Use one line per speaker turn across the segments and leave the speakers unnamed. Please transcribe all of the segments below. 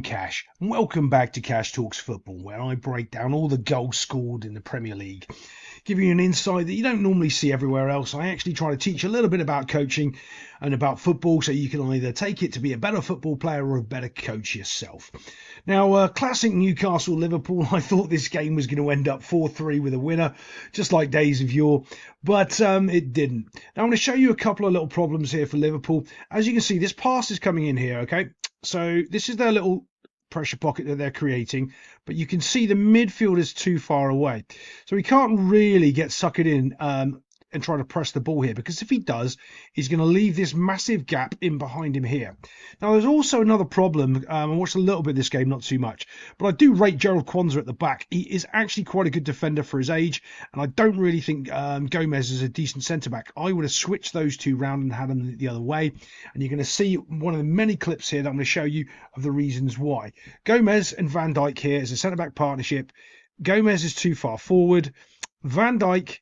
I'm Cash, and welcome back to Cash Talks Football, where I break down all the goals scored in the Premier League, giving you an insight that you don't normally see everywhere else. I actually try to teach a little bit about coaching and about football, so you can either take it to be a better football player or a better coach yourself. Now, classic Newcastle Liverpool. I thought this game was going to end up 4-3 with a winner, just like days of yore, but it didn't. Now, I'm going to show you a couple of little problems here for Liverpool. As you can see, this pass is coming in here, okay? So this is their little pressure pocket that they're creating, but you can see the midfield is too far away. So he can't really get suckered in and try to press the ball here, because if he does, he's going to leave this massive gap in behind him here. Now, there's also another problem. I watched a little bit of this game, not too much, but I do rate Gerald Kwanzaa at the back. He is actually quite a good defender for his age, and I don't really think Gomez is a decent centre-back. I would have switched those two round and had them the other way, and you're going to see one of the many clips here that I'm going to show you of the reasons why. Gomez and Van Dijk here is a centre-back partnership. Gomez is too far forward. Van Dijk,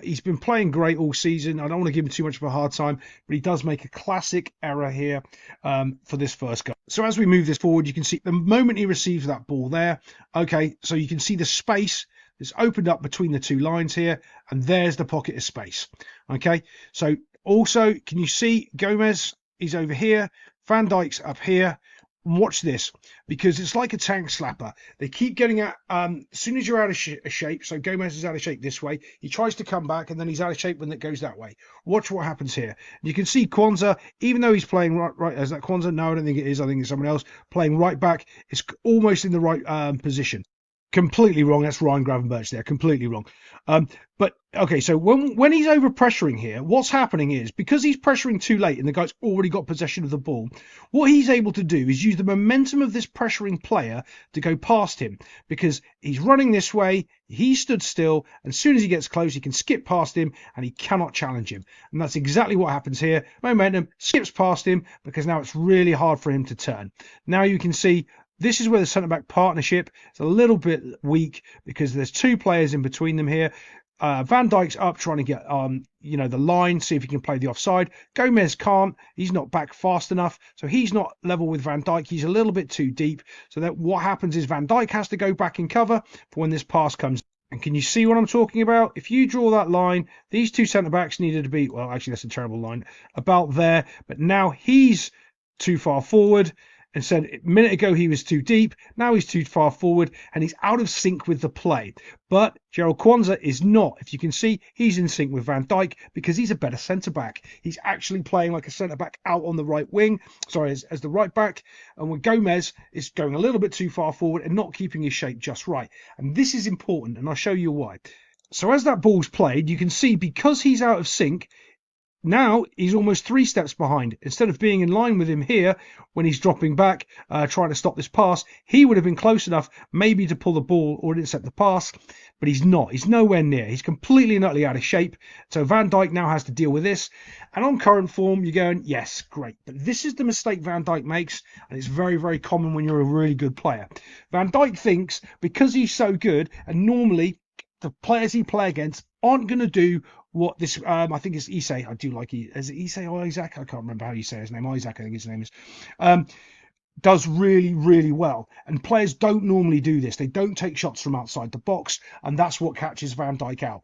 he's been playing great all season. I don't want to give him too much of a hard time, but he does make a classic error here for this first goal. So as we move this forward, you can see the moment he receives that ball there, okay, so you can see the space that's opened up between the two lines here, and there's the pocket of space. Okay, so also, can you see Gomez is over here, Van Dijk's up here. Watch this, because it's like a tank slapper. They keep getting at as soon as you're out of shape. So Gomez is out of shape this way, he tries to come back, and then he's out of shape when it goes that way. Watch what happens here. You can see Kwanzaa, even though he's playing right, is that Kwanzaa? No, I don't think it is. I think it's someone else playing right back. It's almost in the right position. Completely wrong. That's Ryan Gravenberch there. Completely wrong. But okay, so when he's over pressuring here, what's happening is, because he's pressuring too late and the guy's already got possession of the ball, what he's able to do is use the momentum of this pressuring player to go past him, because he's running this way, he stood still, and as soon as he gets close, he can skip past him and he cannot challenge him. And that's exactly what happens here. Momentum skips past him, because now it's really hard for him to turn. Now you can see this is where the centre-back partnership is a little bit weak, because there's two players in between them here. Van Dijk's up trying to get the line, see if he can play the offside. Gomez can't. He's not back fast enough, so he's not level with Van Dijk. He's a little bit too deep. So that what happens is Van Dijk has to go back in cover for when this pass comes. And can you see what I'm talking about? If you draw that line, these two centre-backs needed to be, well, actually that's a terrible line, about there. But now he's too far forward. And said a minute ago he was too deep, now he's too far forward, and he's out of sync with the play. But Gerald Kwanzaa is not. If you can see, he's in sync with Van Dijk, because he's a better centre-back. He's actually playing like a centre-back out on the right wing, as the right back, and when Gomez is going a little bit too far forward and not keeping his shape just right. And this is important, and I'll show you why. So as that ball's played, you can see, because he's out of sync, now he's almost 3 steps behind. Instead of being in line with him here when he's dropping back, trying to stop this pass, he would have been close enough maybe to pull the ball or intercept the pass, but he's not. He's nowhere near. He's completely and utterly out of shape. So Van Dijk now has to deal with this. And on current form, you're going, yes, great. But this is the mistake Van Dijk makes, and it's very, very common when you're a really good player. Van Dijk thinks, because he's so good, and normally the players he play against aren't going to do what this, I think it's Isay. I do like it. Is it Isay or Isaac? I can't remember how you say his name. Isaac, I think his name is. Does really, really well. And players don't normally do this. They don't take shots from outside the box, and that's what catches Van Dijk out.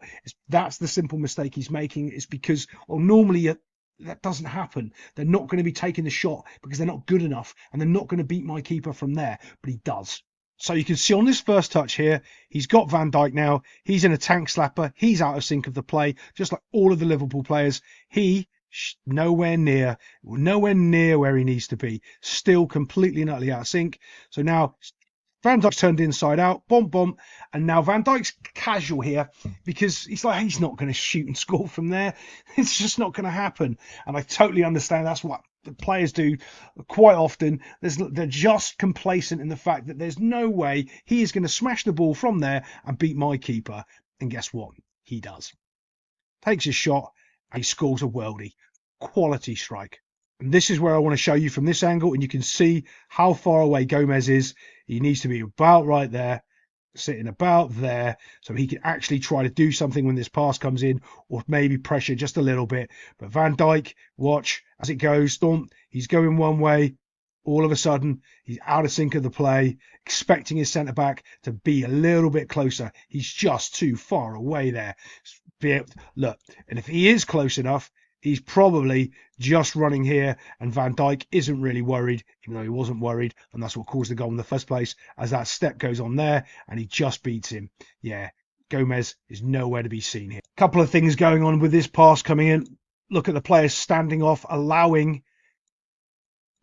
That's the simple mistake he's making. It's because, well, normally that doesn't happen. They're not going to be taking the shot because they're not good enough, and they're not going to beat my keeper from there, but he does. So you can see on this first touch here, he's got Van Dijk now. He's in a tank slapper. He's out of sync of the play, just like all of the Liverpool players. He nowhere near where he needs to be. Still completely and utterly out of sync. So now Van Dijk's turned inside out, bomb, and now Van Dijk's casual here, because he's not going to shoot and score from there. It's just not going to happen. And I totally understand that's what the players do quite often. They're just complacent in the fact that there's no way he is going to smash the ball from there and beat my keeper. And guess what? He does. Takes his shot and he scores a worldie. Quality strike. And this is where I want to show you from this angle, and you can see how far away Gomez is. He needs to be about right there, sitting about there, so he can actually try to do something when this pass comes in, or maybe pressure just a little bit. But Van Dijk, watch as it goes. He's going one way, All of a sudden, he's out of sync of the play, expecting his centre-back to be a little bit closer. He's just too far away there. Look, and if he is close enough, he's probably just running here, and Van Dijk isn't really worried, even though he wasn't worried, and that's what caused the goal in the first place, as that step goes on there, and he just beats him. Yeah, Gomez is nowhere to be seen here. Couple of things going on with this pass coming in. Look at the players standing off, allowing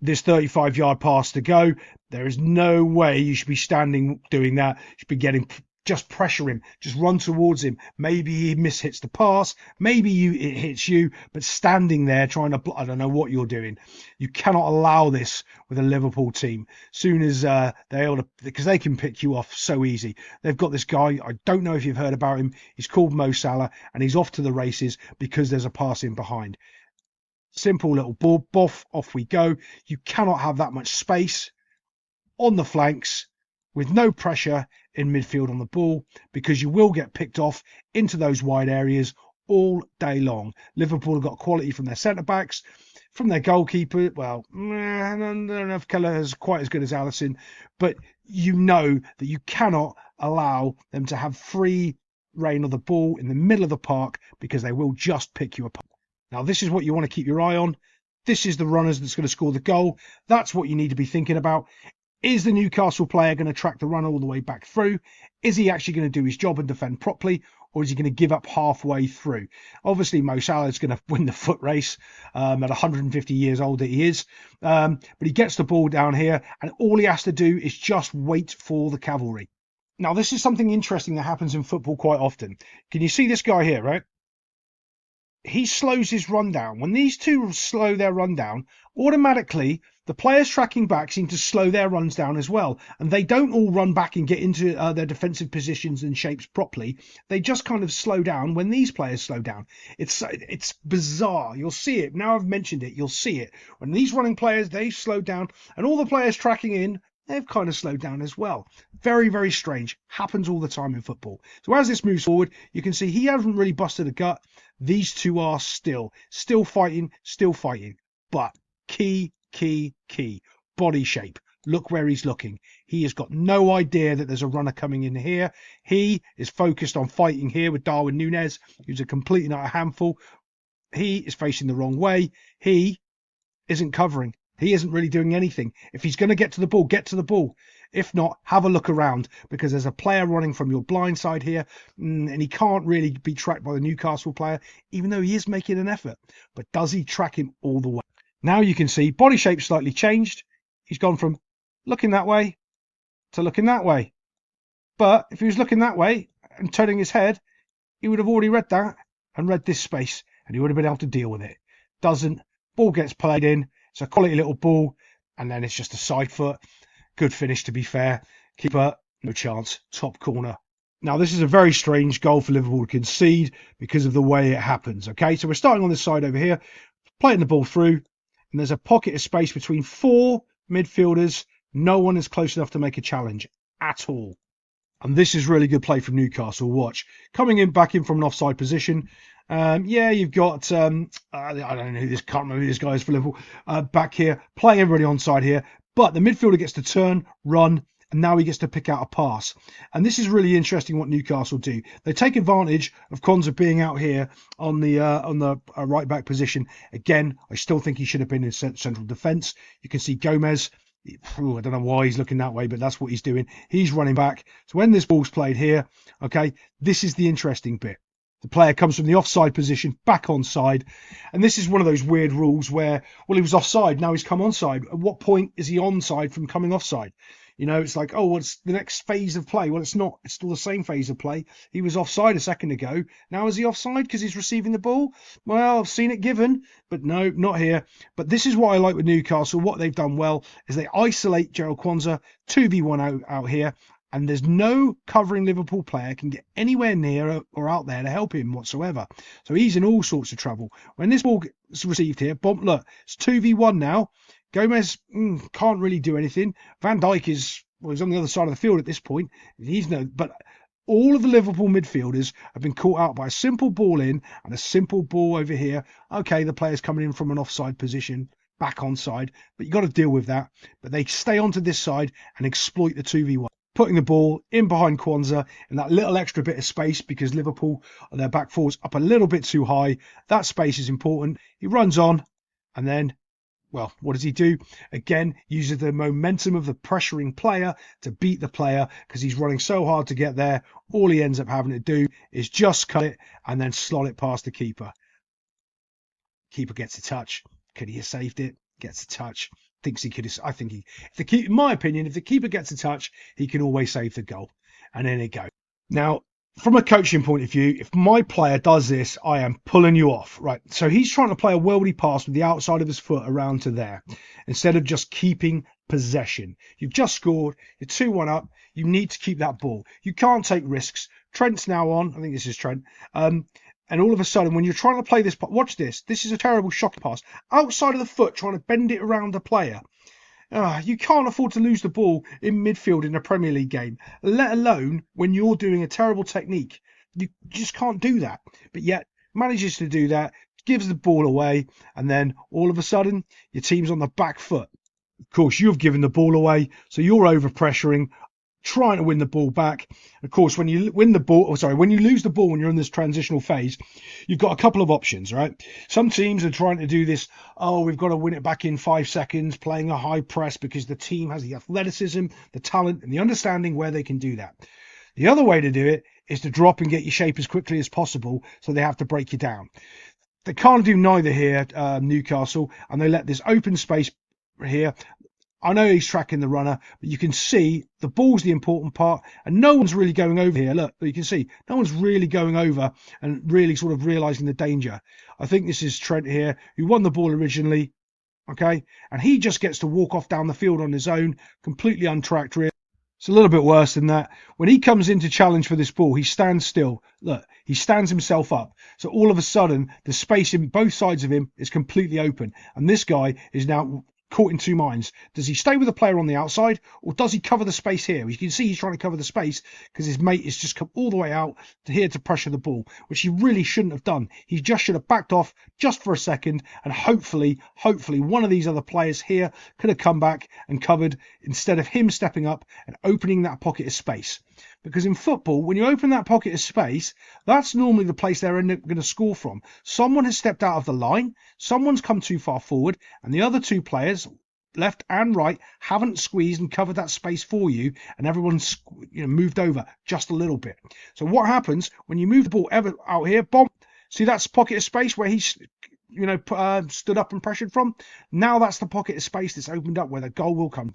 this 35-yard pass to go. There is no way you should be standing doing that. You should be just pressure him, just run towards him. Maybe he mishits the pass, maybe it hits you, but standing there trying to, I don't know what you're doing. You cannot allow this with a Liverpool team. Soon as they're able to, because they can pick you off so easy. They've got this guy, I don't know if you've heard about him, he's called Mo Salah, and he's off to the races because there's a pass in behind. Simple little ball, boff, off we go. You cannot have that much space on the flanks with no pressure in midfield on the ball, because you will get picked off into those wide areas all day long. Liverpool have got quality from their centre-backs, from their goalkeeper. Well, I don't know if Keller is quite as good as Alisson, but you know that you cannot allow them to have free reign of the ball in the middle of the park, because they will just pick you apart. Now, this is what you want to keep your eye on. This is the runners that's going to score the goal. That's what you need to be thinking about. Is the Newcastle player going to track the run all the way back through? Is he actually going to do his job and defend properly? Or is he going to give up halfway through? Obviously, Mo Salah is going to win the foot race at 150 years old that he is. But he gets the ball down here, and all he has to do is just wait for the cavalry. Now, this is something interesting that happens in football quite often. Can you see this guy here, right? He slows his run down. When these two slow their run down, automatically the players tracking back seem to slow their runs down as well. And they don't all run back and get into their defensive positions and shapes properly. They just kind of slow down when these players slow down. It's bizarre. You'll see it. Now I've mentioned it, you'll see it. When these running players, they slow down, and all the players tracking in, they've kind of slowed down as well. Very, very strange. Happens all the time in football. So as this moves forward, you can see he hasn't really busted a gut. These two are still fighting. But key, body shape. Look where he's looking. He has got no idea that there's a runner coming in here. He is focused on fighting here with Darwin Núñez, who's a complete and utter handful. He is facing the wrong way. He isn't covering. He isn't really doing anything. If he's going to get to the ball, get to the ball. If not, have a look around, because there's a player running from your blind side here, and he can't really be tracked by the Newcastle player, even though he is making an effort. But does he track him all the way? Now you can see body shape slightly changed. He's gone from looking that way to looking that way. But if he was looking that way and turning his head, he would have already read that and read this space, and he would have been able to deal with it. Doesn't. Ball gets played in. It's a quality little ball, and then it's just a side foot. Good finish, to be fair. Keeper, no chance. Top corner. Now, this is a very strange goal for Liverpool to concede because of the way it happens. Okay, so we're starting on this side over here, playing the ball through, and there's a pocket of space between four midfielders. No one is close enough to make a challenge at all. And this is really good play from Newcastle. Watch. Coming in back in from an offside position. You've got, I don't know who this, can't remember who this guy is for Liverpool, back here, playing everybody onside here. But the midfielder gets to turn, run, and now he gets to pick out a pass. And this is really interesting what Newcastle do. They take advantage of Konsa being out here on the right back position. Again, I still think he should have been in central defence. You can see Gomez. I don't know why he's looking that way, but that's what he's doing. He's running back. So when this ball's played here, okay, this is the interesting bit. The player comes from the offside position back onside. And this is one of those weird rules where, well, he was offside, now he's come onside. At what point is he onside from coming offside? You know, it's like, oh, what's the next phase of play? Well, it's not. It's still the same phase of play. He was offside a second ago. Now is he offside because he's receiving the ball? Well, I've seen it given, but no, not here. But this is what I like with Newcastle. What they've done well is they isolate Gerald Konsa, 2v1 out here. And there's no covering Liverpool player can get anywhere near or out there to help him whatsoever. So he's in all sorts of trouble. When this ball gets received here, bump, look, it's 2v1 now. Gomez can't really do anything. Van Dijk he's on the other side of the field at this point. But all of the Liverpool midfielders have been caught out by a simple ball in and a simple ball over here. Okay, the player's coming in from an offside position. back onside, but you've got to deal with that. But they stay onto this side and exploit the 2v1, putting the ball in behind Kwanzaa in that little extra bit of space, because Liverpool, their back four's up a little bit too high. That space is important. He runs on, and then, well, what does he do? Again, uses the momentum of the pressuring player to beat the player, because he's running so hard to get there. All he ends up having to do is just cut it and then slot it past the keeper. Keeper gets a touch. Could he have saved it? Gets a touch. Thinks he could have. I think he, in my opinion, if the keeper gets a touch, he can always save the goal. And then it goes. Now, from a coaching point of view, if my player does this, I am pulling you off. Right. So he's trying to play a worldy pass with the outside of his foot around to there, instead of just keeping possession. You've just scored. You're 2-1 up. You need to keep that ball. You can't take risks. Trent's now on. I think this is Trent. And all of a sudden, when you're trying to play this, watch this. This is a terrible shocking pass. Outside of the foot, trying to bend it around the player. You can't afford to lose the ball in midfield in a Premier League game, let alone when you're doing a terrible technique. You just can't do that. But yet, manages to do that, gives the ball away, and then all of a sudden, your team's on the back foot. Of course, you've given the ball away, so you're over-pressuring, trying to win the ball back. Of course, when you when you lose the ball when you're in this transitional phase, you've got a couple of options, right? Some teams are trying to do this, we've got to win it back in 5 seconds, playing a high press, because the team has the athleticism, the talent, and the understanding where they can do that. The other way to do it is to drop and get your shape as quickly as possible, so they have to break you down. They can't do neither here, Newcastle, and they let this open space here. I know he's tracking the runner, but you can see the ball's the important part, and no one's really going over here. Look, you can see no one's really going over and really sort of realising the danger. I think this is Trent here, who won the ball originally, okay? And he just gets to walk off down the field on his own, completely untracked, really. It's a little bit worse than that. When he comes in to challenge for this ball, he stands still. Look, he stands himself up. So all of a sudden, the space in both sides of him is completely open. And this guy is now caught in two minds. Does he stay with the player on the outside, or does he cover the space here? You can see he's trying to cover the space because his mate is just come all the way out to here to pressure the ball, which he really shouldn't have done. He just should have backed off just for a second, and hopefully one of these other players here could have come back and covered, instead of him stepping up and opening that pocket of space. Because in football, when you open that pocket of space, that's normally the place they're going to score from. Someone has stepped out of the line, someone's come too far forward, and the other two players, left and right, haven't squeezed and covered that space for you, and everyone's moved over just a little bit. So what happens when you move the ball ever out here? Bomb. See that's pocket of space where he's stood up and pressured from? Now that's the pocket of space that's opened up where the goal will come.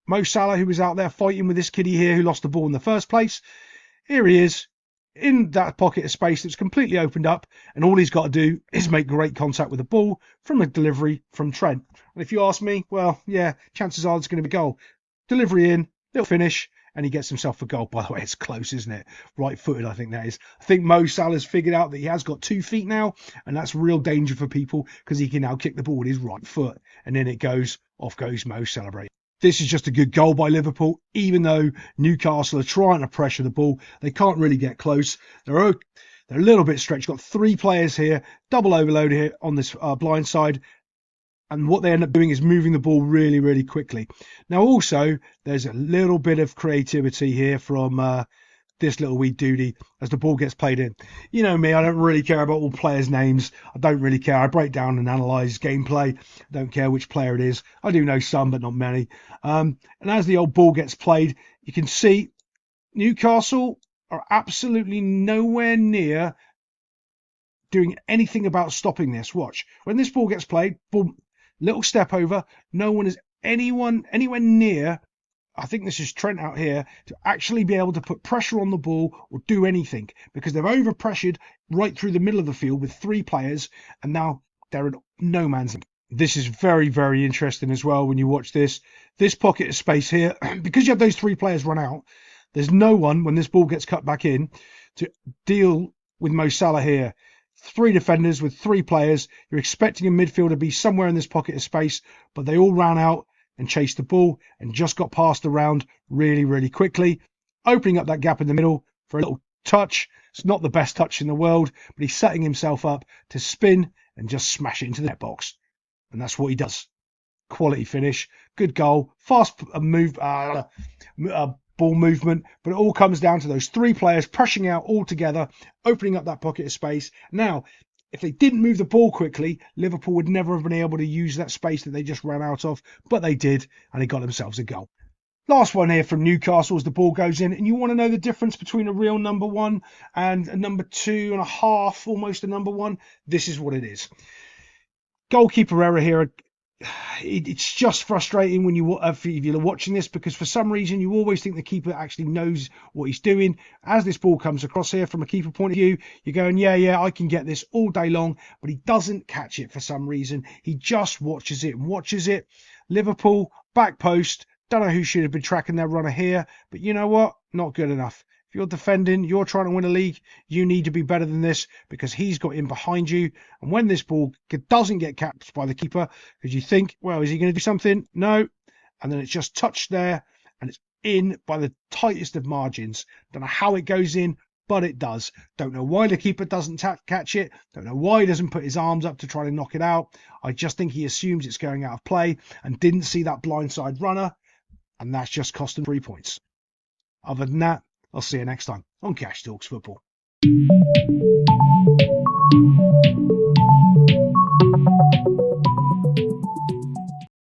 Mo Salah, who was out there fighting with this kiddie here who lost the ball in the first place, here he is in that pocket of space that's completely opened up, and all he's got to do is make great contact with the ball from a delivery from Trent. And if you ask me, well, yeah, chances are it's going to be a goal. Delivery in, little finish, and he gets himself a goal. By the way, it's close, isn't it? Right-footed, I think that is. I think Mo Salah's figured out that he has got 2 feet now, and that's real danger for people, because he can now kick the ball with his right foot, and then it goes, off goes Mo, celebrating. This is just a good goal by Liverpool. Even though Newcastle are trying to pressure the ball, they can't really get close. They're a little bit stretched. Got 3 players here, double overload here on this blind side. And what they end up doing is moving the ball really, really quickly. Now, also, there's a little bit of creativity here from this little wee duty as the ball gets played in. You know me, I don't really care about all players' names. I don't really care. I break down and analyse gameplay. I don't care which player it is. I do know some, but not many. And as the old ball gets played, you can see Newcastle are absolutely nowhere near doing anything about stopping this. Watch. When this ball gets played, boom, little step over. No one is anywhere near, I think this is Trent out here, to actually be able to put pressure on the ball or do anything, because they've over-pressured right through the middle of the field with 3 players, and now they're in no man's land. This is very, very interesting as well when you watch this. This pocket of space here, because you have those 3 players run out, there's no one, when this ball gets cut back in, to deal with Mo Salah here. 3 defenders with 3 players. You're expecting a midfielder to be somewhere in this pocket of space, but they all ran out and chased the ball and just got passed around really, really quickly, opening up that gap in the middle for a little touch. It's not the best touch in the world, but he's setting himself up to spin and just smash it into the net box. And that's what he does. quality finish, good goal, fast ball movement, but it all comes down to those three players pushing out all together, opening up that pocket of space. Now, if they didn't move the ball quickly, Liverpool would never have been able to use that space that they just ran out of, but they did, and they got themselves a goal. Last one here from Newcastle as the ball goes in, and you want to know the difference between a real number one and a number 2.5, almost a number one. This is what it is. Goalkeeper error here. It's just frustrating when if you're watching this, because for some reason you always think the keeper actually knows what he's doing. As this ball comes across here from a keeper point of view, you're going, yeah, I can get this all day long, but he doesn't catch it for some reason. He just watches it and watches it. Liverpool, back post. Don't know who should have been tracking their runner here, but you know what? Not good enough. If you're defending, you're trying to win a league, you need to be better than this, because he's got in behind you. And when this ball doesn't get catched by the keeper, because you think, well, is he going to do something? No. And then it's just touched there, and it's in by the tightest of margins. Don't know how it goes in, but it does. Don't know why the keeper doesn't catch it. Don't know why he doesn't put his arms up to try to knock it out. I just think he assumes it's going out of play and didn't see that blindside runner. And that's just cost him 3 points. Other than that, I'll see you next time on Cash Talks Football.